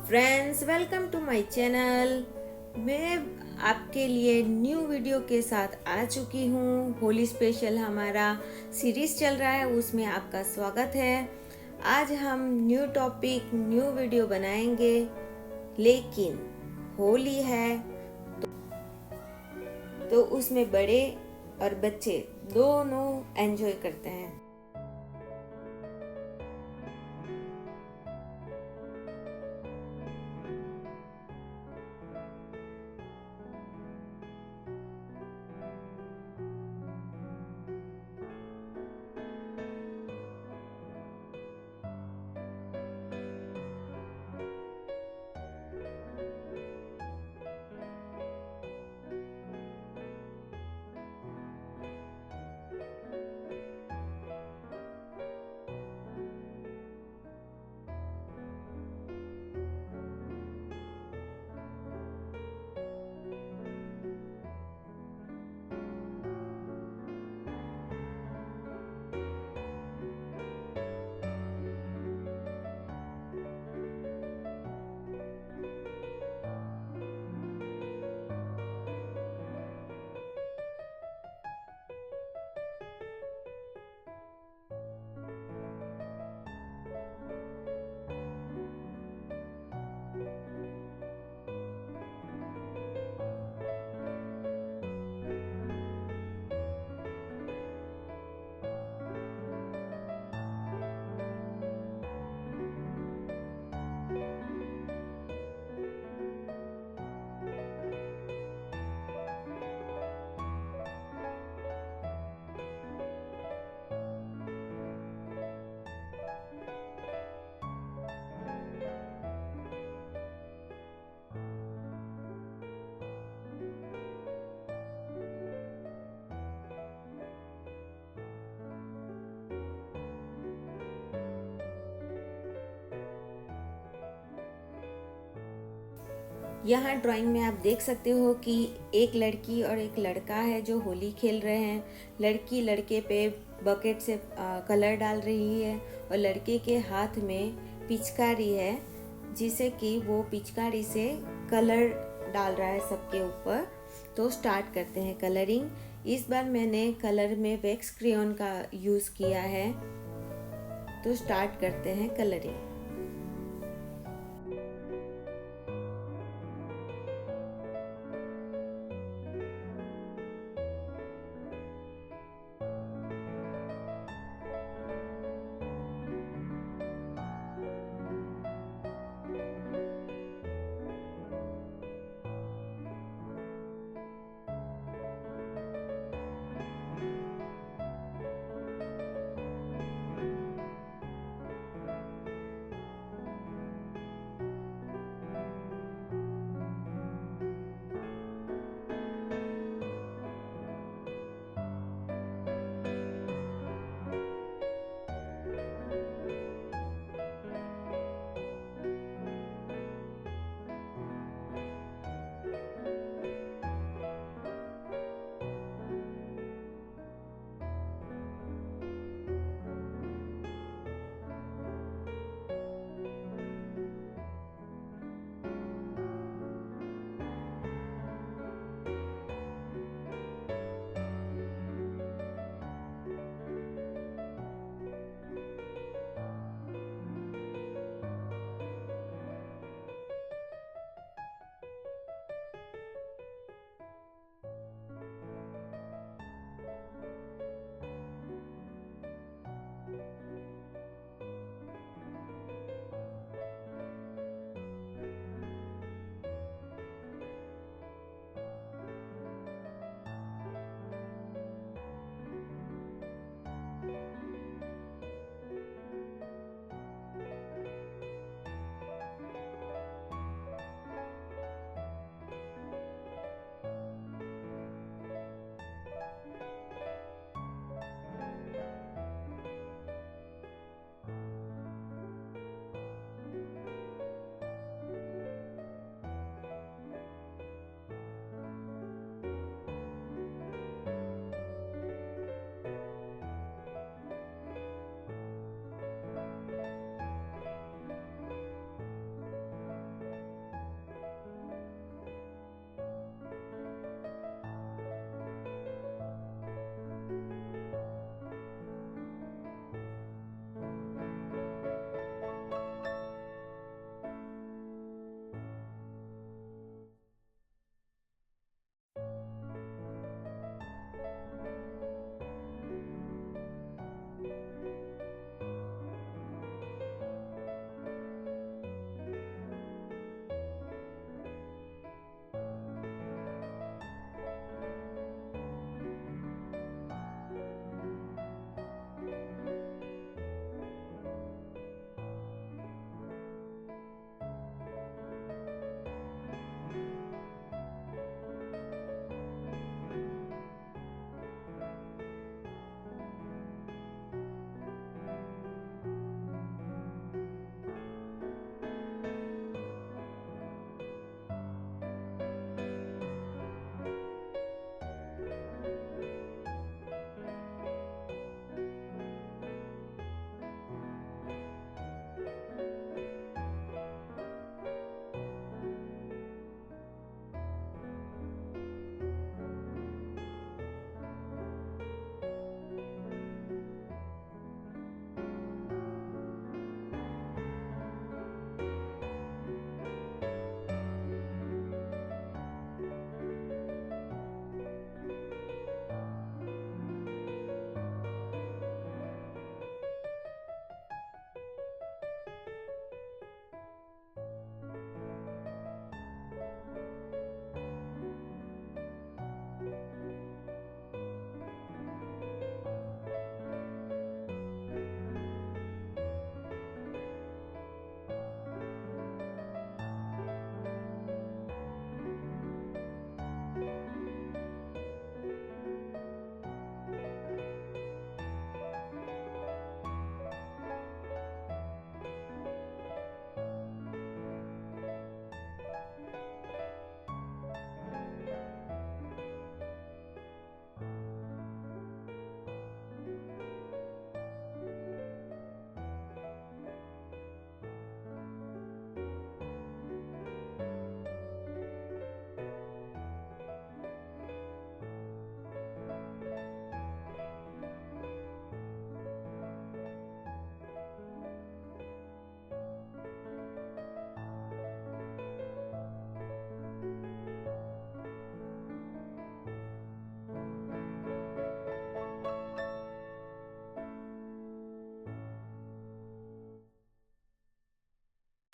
Friends, welcome to my channel. मैं आपके लिए न्यू वीडियो के साथ आ चुकी हूँ। होली स्पेशल हमारा सीरीज चल रहा है, उसमें आपका स्वागत है। आज हम न्यू टॉपिक न्यू वीडियो बनाएंगे, लेकिन होली है तो उसमें बड़े और बच्चे दोनों एंजॉय करते हैं। यहाँ ड्राइंग में आप देख सकते हो कि एक लड़की और एक लड़का है जो होली खेल रहे हैं। लड़की लड़के पे बकेट से कलर डाल रही है और लड़के के हाथ में पिचकारी है, जिसे कि वो पिचकारी से कलर डाल रहा है सबके ऊपर। तो स्टार्ट करते हैं कलरिंग। इस बार मैंने कलर में वैक्स क्रेयॉन का यूज़ किया है। तो स्टार्ट करते हैं कलरिंग।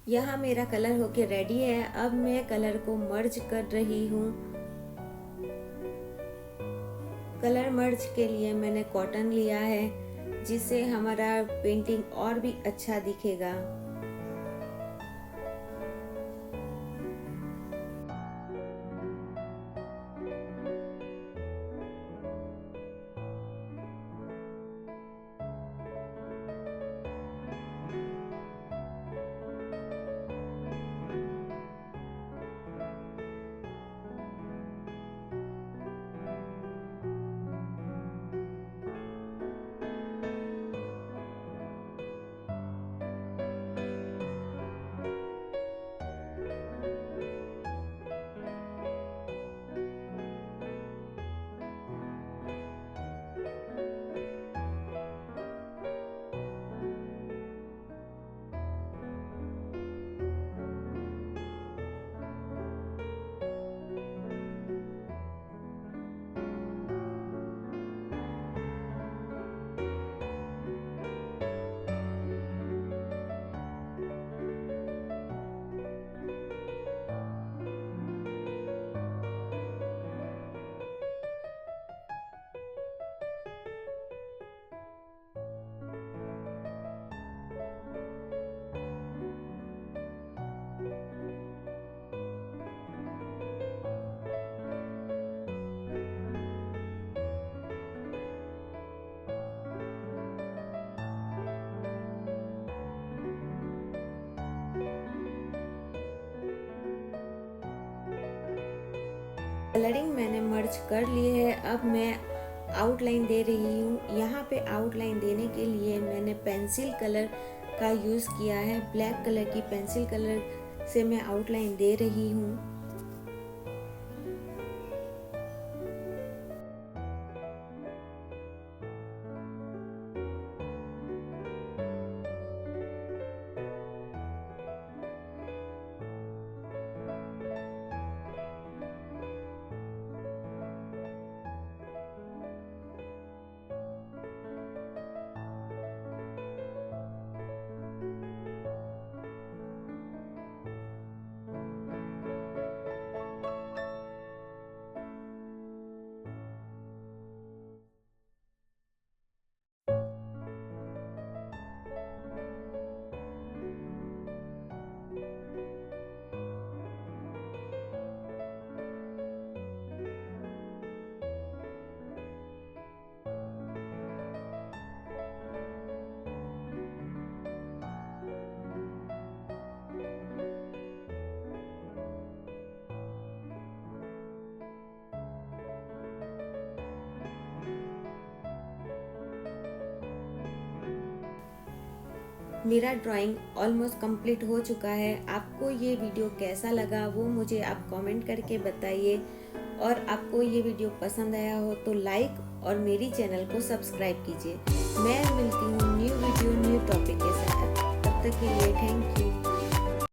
यहाँ मेरा कलर होके रेडी है। अब मैं कलर को मर्ज कर रही हूँ। कलर मर्ज के लिए मैंने कॉटन लिया है, जिससे हमारा पेंटिंग और भी अच्छा दिखेगा। कलरिंग मैंने मर्ज कर लिए है। अब मैं आउटलाइन दे रही हूँ। यहाँ पे आउटलाइन देने के लिए मैंने पेंसिल कलर का यूज़ किया है। ब्लैक कलर की पेंसिल कलर से मैं आउटलाइन दे रही हूँ। मेरा ड्राइंग ऑलमोस्ट कंप्लीट हो चुका है। आपको ये वीडियो कैसा लगा वो मुझे आप कमेंट करके बताइए, और आपको ये वीडियो पसंद आया हो तो लाइक और मेरी चैनल को सब्सक्राइब कीजिए। मैं मिलती हूँ न्यू वीडियो न्यू टॉपिक के साथ। तब तक के लिए थैंक यू।